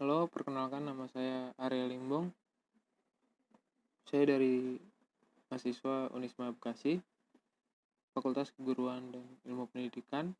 Halo, perkenalkan nama saya Arya Limbong. Saya dari mahasiswa Unisma Bekasi, Fakultas Keguruan dan Ilmu Pendidikan,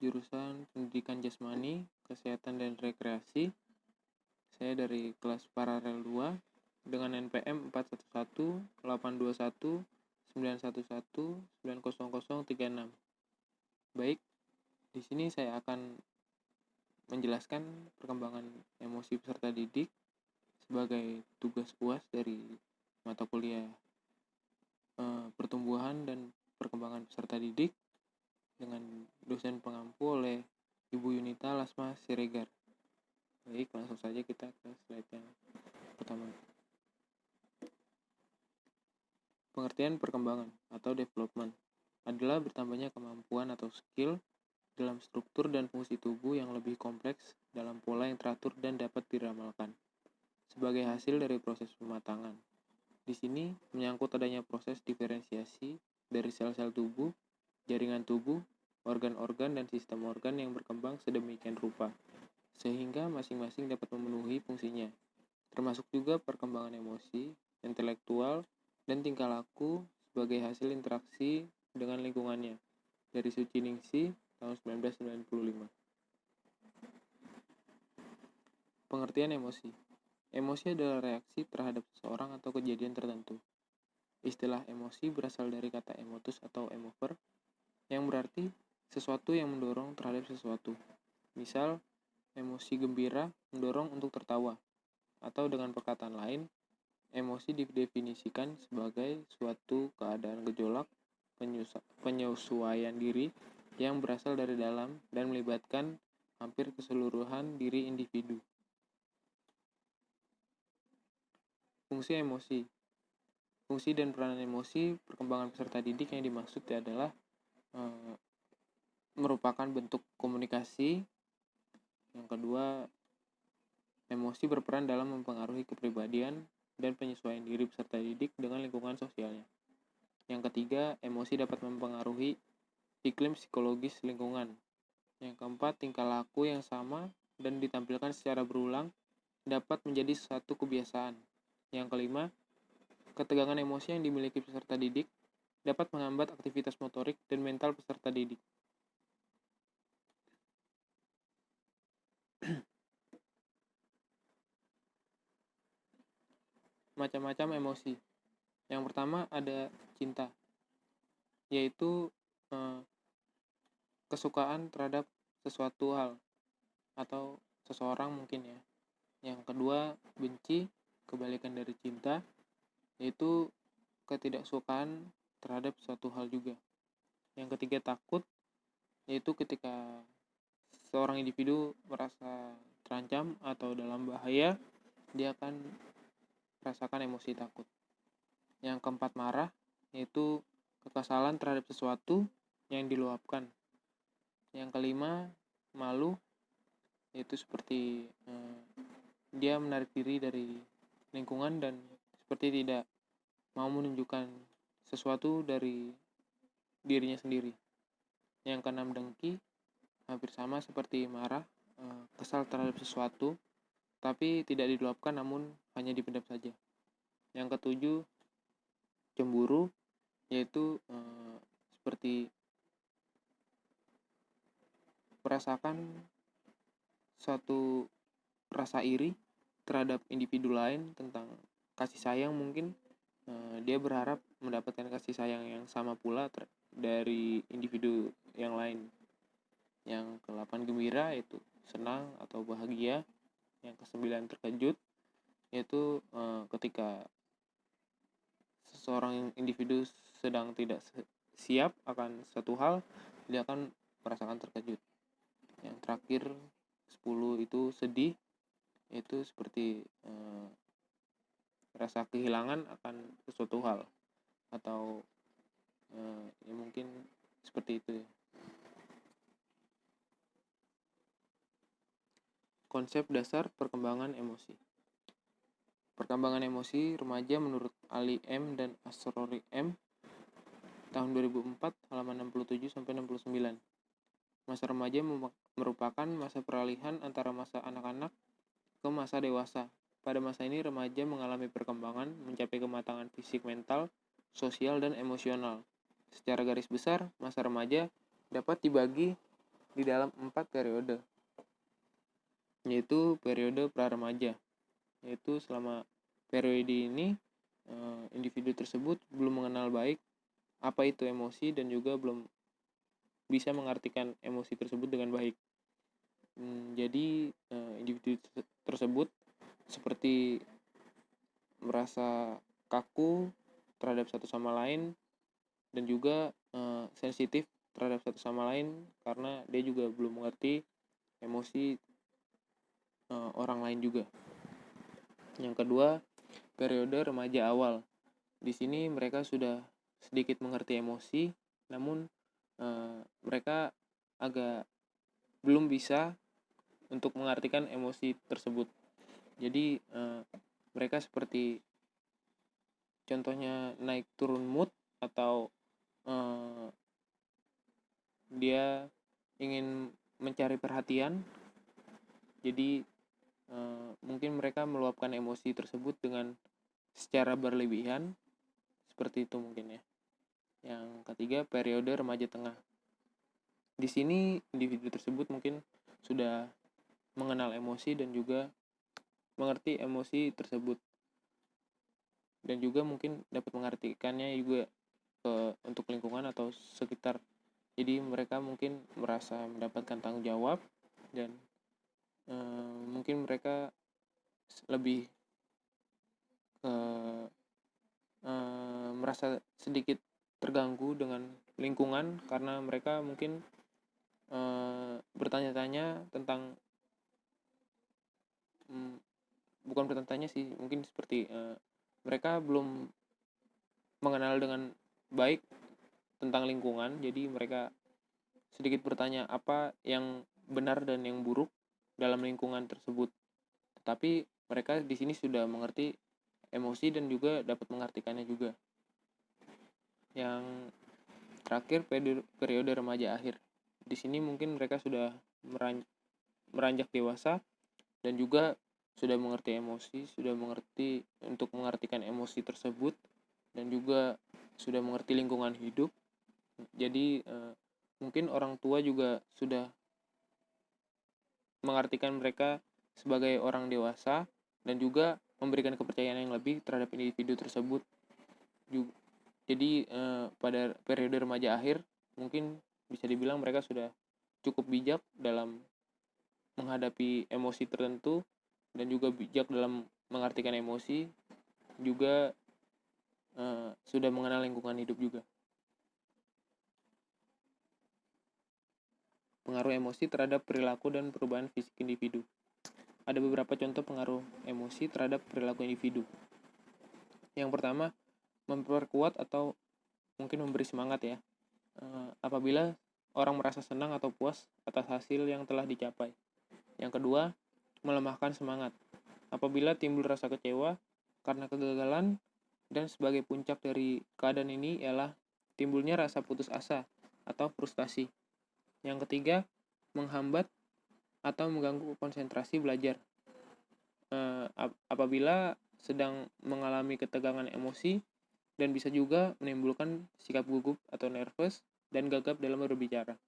jurusan Pendidikan Jasmani, Kesehatan dan Rekreasi. Saya dari kelas paralel 2 dengan NPM 411-821-911-90036. Baik, di sini saya akan menjelaskan perkembangan emosi peserta didik sebagai tugas UAS dari mata kuliah pertumbuhan dan perkembangan peserta didik dengan dosen pengampu oleh Ibu Yunita Lasma Siregar. Baik, langsung saja kita ke slide yang pertama. Pengertian perkembangan atau development adalah bertambahnya kemampuan atau skill dalam struktur dan fungsi tubuh yang lebih kompleks dalam pola yang teratur dan dapat diramalkan sebagai hasil dari proses pematangan. Di sini menyangkut adanya proses diferensiasi dari sel-sel tubuh, jaringan tubuh, organ-organ dan sistem organ yang berkembang sedemikian rupa, sehingga masing-masing dapat memenuhi fungsinya, termasuk juga perkembangan emosi, intelektual, dan tingkah laku sebagai hasil interaksi dengan lingkungannya, dari Suci Ningsih tahun 1995. Pengertian emosi. Emosi adalah reaksi terhadap seseorang atau kejadian tertentu. Istilah emosi berasal dari kata emotus atau emover, yang berarti sesuatu yang mendorong terhadap sesuatu. Misal, emosi gembira mendorong untuk tertawa, atau dengan perkataan lain, emosi didefinisikan sebagai suatu keadaan gejolak penyesuaian diri yang berasal dari dalam dan melibatkan hampir keseluruhan diri individu. Fungsi emosi. Fungsi dan peranan emosi perkembangan peserta didik yang dimaksud adalah merupakan bentuk komunikasi. Yang kedua, emosi berperan dalam mempengaruhi kepribadian dan penyesuaian diri peserta didik dengan lingkungan sosialnya. Yang ketiga, emosi dapat mempengaruhi iklim psikologis lingkungan. Yang keempat, tingkah laku yang sama dan ditampilkan secara berulang dapat menjadi suatu kebiasaan. Yang kelima, ketegangan emosi yang dimiliki peserta didik dapat menghambat aktivitas motorik dan mental peserta didik. Macam-macam emosi. Yang pertama ada cinta, yaitu kesukaan terhadap sesuatu hal atau seseorang mungkin ya. Yang kedua benci, kebalikan dari cinta, yaitu ketidaksukaan terhadap suatu hal juga. Yang ketiga takut, yaitu ketika seorang individu merasa terancam atau dalam bahaya, dia akan merasakan emosi takut. Yang keempat marah, yaitu kekesalan terhadap sesuatu yang diluapkan. Yang kelima malu, yaitu seperti dia menarik diri dari lingkungan dan seperti tidak mau menunjukkan sesuatu dari dirinya sendiri. Yang keenam dengki, hampir sama seperti marah, kesal terhadap sesuatu tapi tidak diluapkan namun hanya dipendam saja. Yang ketujuh cemburu, yaitu seperti merasakan suatu rasa iri terhadap individu lain tentang kasih sayang mungkin. Dia berharap mendapatkan kasih sayang yang sama pula dari individu yang lain. Yang ke-8 gembira, yaitu senang atau bahagia. Yang ke-9 terkejut, yaitu ketika seseorang individu sedang tidak siap akan satu hal, dia akan merasakan terkejut. Yang terakhir 10 itu sedih, itu seperti rasa kehilangan akan sesuatu hal atau ya mungkin seperti itu ya. Konsep dasar perkembangan emosi. Perkembangan emosi remaja menurut Ali M. dan Asrori M. tahun 2004 halaman 67-69. Masa remaja merupakan masa peralihan antara masa anak-anak ke masa dewasa. Pada masa ini remaja mengalami perkembangan, mencapai kematangan fisik, mental, sosial, dan emosional. Secara garis besar, masa remaja dapat dibagi di dalam 4 periode, yaitu periode pra-remaja, yaitu selama periode ini individu tersebut belum mengenal baik apa itu emosi dan juga belum bisa mengartikan emosi tersebut dengan baik. Jadi individu tersebut seperti merasa kaku terhadap satu sama lain dan juga sensitif terhadap satu sama lain karena dia juga belum mengerti emosi orang lain juga. Yang kedua, periode remaja awal. Di sini mereka sudah sedikit mengerti emosi, namun mereka agak belum bisa untuk mengartikan emosi tersebut. Jadi mereka seperti contohnya naik turun mood atau dia ingin mencari perhatian. Jadi mungkin mereka meluapkan emosi tersebut dengan secara berlebihan, seperti itu mungkin ya. Yang ketiga, periode remaja tengah. Di sini individu tersebut mungkin sudah mengenal emosi dan juga mengerti emosi tersebut dan juga mungkin dapat mengartikannya juga untuk lingkungan atau sekitar. Jadi mereka mungkin merasa mendapatkan tanggung jawab dan mungkin mereka lebih merasa sedikit terganggu dengan lingkungan karena mereka mungkin bertanya-tanya tentang bukan bertanya-tanya sih, mungkin seperti mereka belum mengenal dengan baik tentang lingkungan, jadi mereka sedikit bertanya apa yang benar dan yang buruk dalam lingkungan tersebut. Tetapi mereka di sini sudah mengerti emosi dan juga dapat mengartikannya juga. Yang terakhir, periode remaja akhir. Di sini mungkin mereka sudah meranjak dewasa dan juga sudah mengerti emosi, sudah mengerti untuk mengartikan emosi tersebut dan juga sudah mengerti lingkungan hidup. Jadi mungkin orang tua juga sudah mengartikan mereka sebagai orang dewasa dan juga memberikan kepercayaan yang lebih terhadap individu tersebut. Jadi pada periode remaja akhir mungkin bisa dibilang mereka sudah cukup bijak dalam menghadapi emosi tertentu dan juga bijak dalam mengartikan emosi, juga sudah mengenal lingkungan hidup juga. Pengaruh emosi terhadap perilaku dan perubahan fisik individu. Ada beberapa contoh pengaruh emosi terhadap perilaku individu. Yang pertama, memperkuat atau mungkin memberi semangat ya. Apabila orang merasa senang atau puas atas hasil yang telah dicapai. Yang kedua, melemahkan semangat. Apabila timbul rasa kecewa karena kegagalan dan sebagai puncak dari keadaan ini ialah timbulnya rasa putus asa atau frustasi. Yang ketiga, menghambat atau mengganggu konsentrasi belajar. Apabila sedang mengalami ketegangan emosi dan bisa juga menimbulkan sikap gugup atau nervous dan gagap dalam berbicara.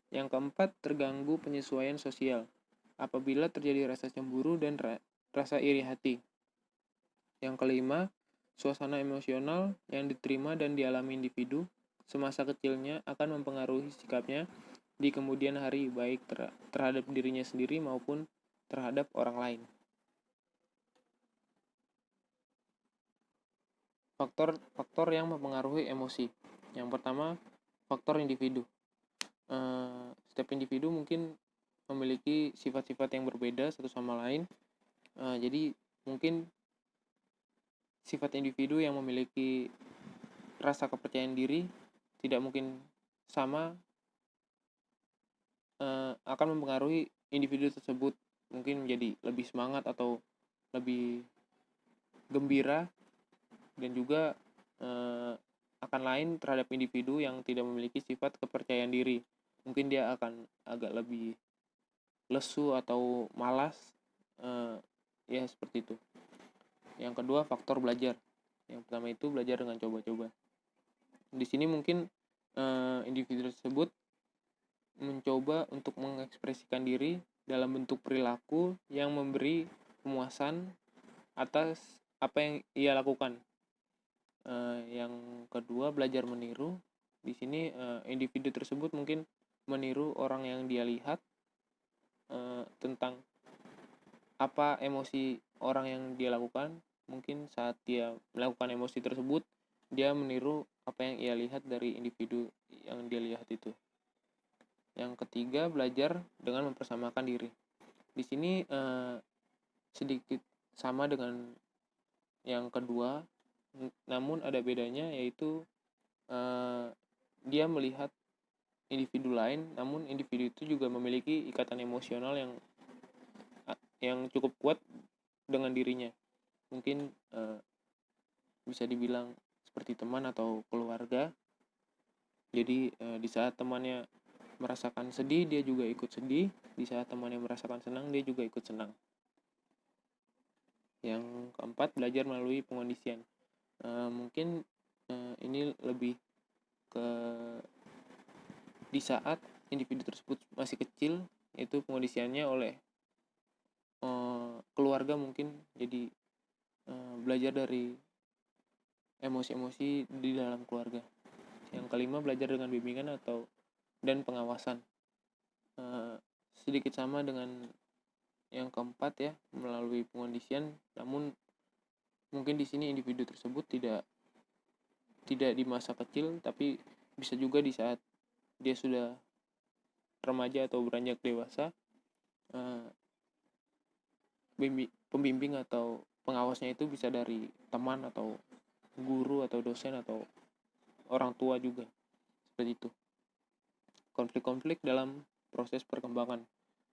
Yang keempat, terganggu penyesuaian sosial. Apabila terjadi rasa cemburu dan rasa iri hati. Yang kelima, suasana emosional yang diterima dan dialami individu semasa kecilnya akan mempengaruhi sikapnya di kemudian hari, baik terhadap dirinya sendiri maupun terhadap orang lain. Faktor yang mempengaruhi emosi. Yang pertama, faktor individu. Setiap individu mungkin memiliki sifat-sifat yang berbeda satu sama lain. Jadi mungkin sifat individu yang memiliki rasa kepercayaan diri tidak mungkin sama, akan mempengaruhi individu tersebut mungkin menjadi lebih semangat atau lebih gembira, dan juga akan lain terhadap individu yang tidak memiliki sifat kepercayaan diri. Mungkin dia akan agak lebih lesu atau malas Ya seperti itu. Yang kedua, faktor belajar. Yang pertama itu belajar dengan coba-coba. Di sini mungkin individu tersebut mencoba untuk mengekspresikan diri dalam bentuk perilaku yang memberi kepuasan atas apa yang ia lakukan. Yang kedua, belajar meniru. Di sini individu tersebut mungkin meniru orang yang dia lihat tentang apa emosi orang yang dia lakukan. Mungkin saat dia melakukan emosi tersebut, dia meniru apa yang ia lihat dari individu yang dia lihat itu. Yang ketiga, belajar dengan mempersamakan diri. Di sini sedikit sama dengan yang kedua, namun ada bedanya, yaitu dia melihat individu lain, namun individu itu juga memiliki ikatan emosional yang cukup kuat dengan dirinya. Mungkin bisa dibilang seperti teman atau keluarga. Jadi di saat temannya merasakan sedih, dia juga ikut sedih. Di saat temannya merasakan senang, dia juga ikut senang. Yang keempat, belajar melalui pengondisian. Mungkin ini lebih ke di saat individu tersebut masih kecil, itu pengondisiannya oleh keluarga mungkin. Jadi belajar dari emosi-emosi di dalam keluarga. Yang kelima, belajar dengan bimbingan dan pengawasan. Sedikit sama dengan yang keempat ya, melalui pengondisian, namun mungkin di sini individu tersebut tidak di masa kecil, tapi bisa juga di saat dia sudah remaja atau beranjak dewasa, pembimbing atau pengawasnya itu bisa dari teman atau guru atau dosen atau orang tua juga, seperti itu. Konflik-konflik dalam proses perkembangan.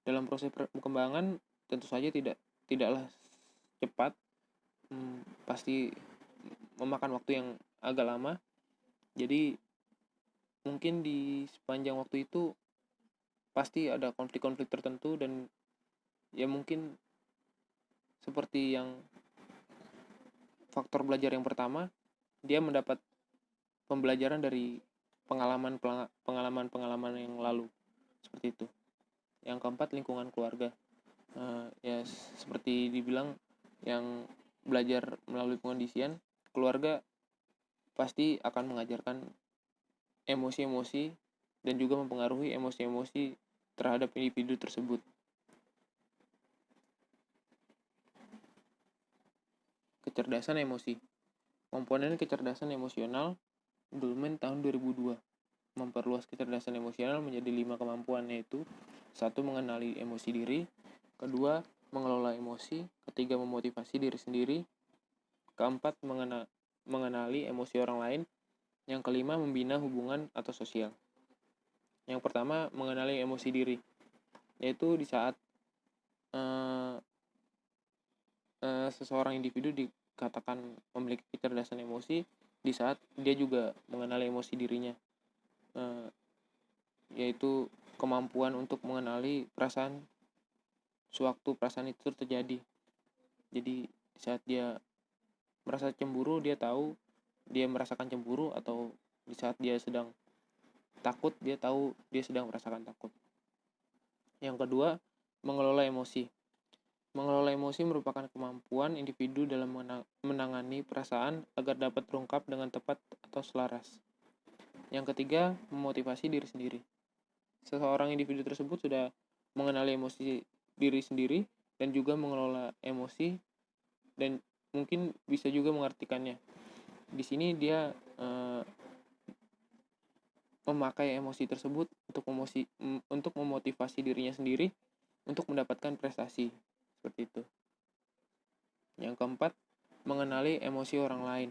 Dalam proses perkembangan tentu saja tidaklah cepat, pasti memakan waktu yang agak lama. Jadi mungkin di sepanjang waktu itu pasti ada konflik-konflik tertentu, dan ya mungkin seperti yang faktor belajar yang pertama, dia mendapat pembelajaran dari pengalaman yang lalu, seperti itu. Yang keempat, lingkungan keluarga. Ya seperti dibilang, yang belajar melalui pengondisian, keluarga pasti akan mengajarkan emosi-emosi dan juga mempengaruhi emosi-emosi terhadap individu tersebut. Kecerdasan emosi. Komponen kecerdasan emosional, Goleman tahun 2002. Memperluas kecerdasan emosional menjadi 5 kemampuan, yaitu 1. Mengenali emosi diri. 2. Mengelola emosi. 3. Memotivasi diri sendiri. 4. Mengenali emosi orang lain. Yang 5. Membina hubungan atau sosial. Yang pertama, mengenali emosi diri, yaitu di saat seseorang individu dikatakan memiliki kecerdasan emosi di saat dia juga mengenali emosi dirinya, yaitu kemampuan untuk mengenali perasaan sewaktu perasaan itu terjadi. Jadi saat dia merasa cemburu, dia tahu dia merasakan cemburu, atau di saat dia sedang takut, dia tahu dia sedang merasakan takut. Yang kedua, mengelola emosi. Mengelola emosi merupakan kemampuan individu dalam menangani perasaan agar dapat terungkap dengan tepat atau selaras. Yang ketiga, memotivasi diri sendiri. Seseorang individu tersebut sudah mengenali emosi diri sendiri dan juga mengelola emosi, dan mungkin bisa juga mengartikannya. Di sini dia memakai emosi tersebut untuk memotivasi dirinya sendiri untuk mendapatkan prestasi, seperti itu. Yang keempat, mengenali emosi orang lain.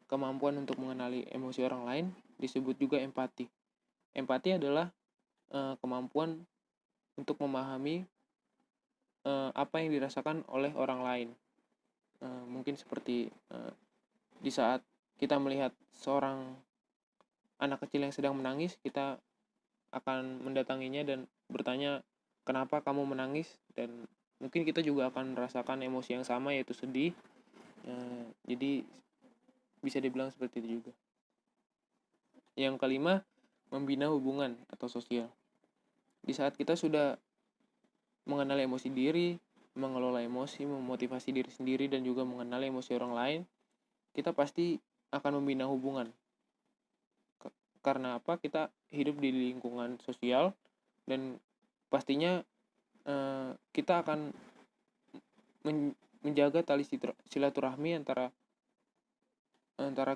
Kemampuan untuk mengenali emosi orang lain disebut juga empati. Empati adalah kemampuan untuk memahami apa yang dirasakan oleh orang lain. Mungkin seperti di saat kita melihat seorang anak kecil yang sedang menangis, kita akan mendatanginya dan bertanya, kenapa kamu menangis, dan mungkin kita juga akan merasakan emosi yang sama, yaitu sedih. Jadi bisa dibilang seperti itu juga. Yang kelima, membina hubungan atau sosial. Di saat kita sudah mengenal emosi diri, mengelola emosi, memotivasi diri sendiri, dan juga mengenal emosi orang lain, kita pasti akan membina hubungan. Karena apa? Kita hidup di lingkungan sosial, dan pastinya kita akan menjaga tali silaturahmi antara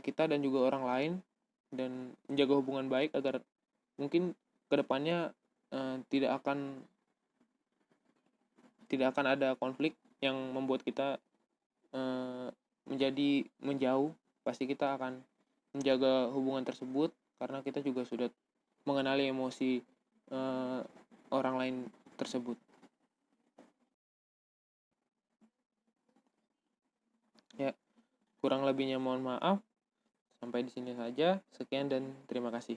kita dan juga orang lain, dan menjaga hubungan baik agar mungkin kedepannya tidak akan ada konflik yang membuat kita menjadi menjauh. Pasti kita akan menjaga hubungan tersebut karena kita juga sudah mengenali emosi orang lain tersebut. Ya, kurang lebihnya mohon maaf. Sampai di sini saja. Sekian dan terima kasih.